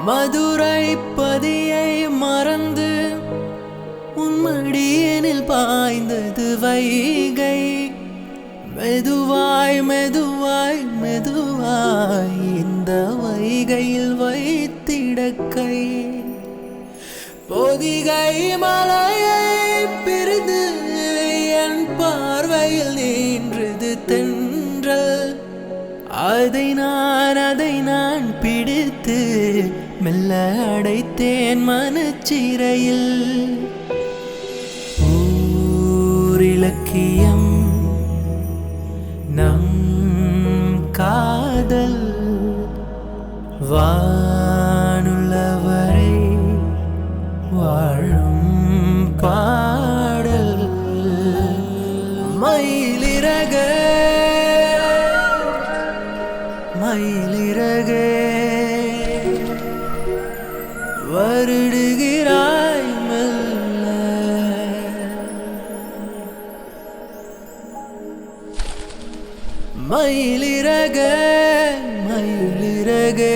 மதுரை பதியை மறந்து உன்மடியனில் பாய்ந்தது வைகை. மெதுவாய் மெதுவாய் மெதுவாய் இந்த வைகையில் வைத்திடக்கை. பொதிகை மலையை பிரிந்து என் பார்வையில் நின்றது தென்றல். அதை நான் பிடித்து மெல்ல அடைத்தேன் மனச்சிறையில். ஊரிலக்கியம் நம் காதல் வானுள்ளவரை வாழும் பாடல். மயிலிறகே மயிலிறகே வருடுகிறாய் மெல்ல. மயிலிறகே மயிலிறகே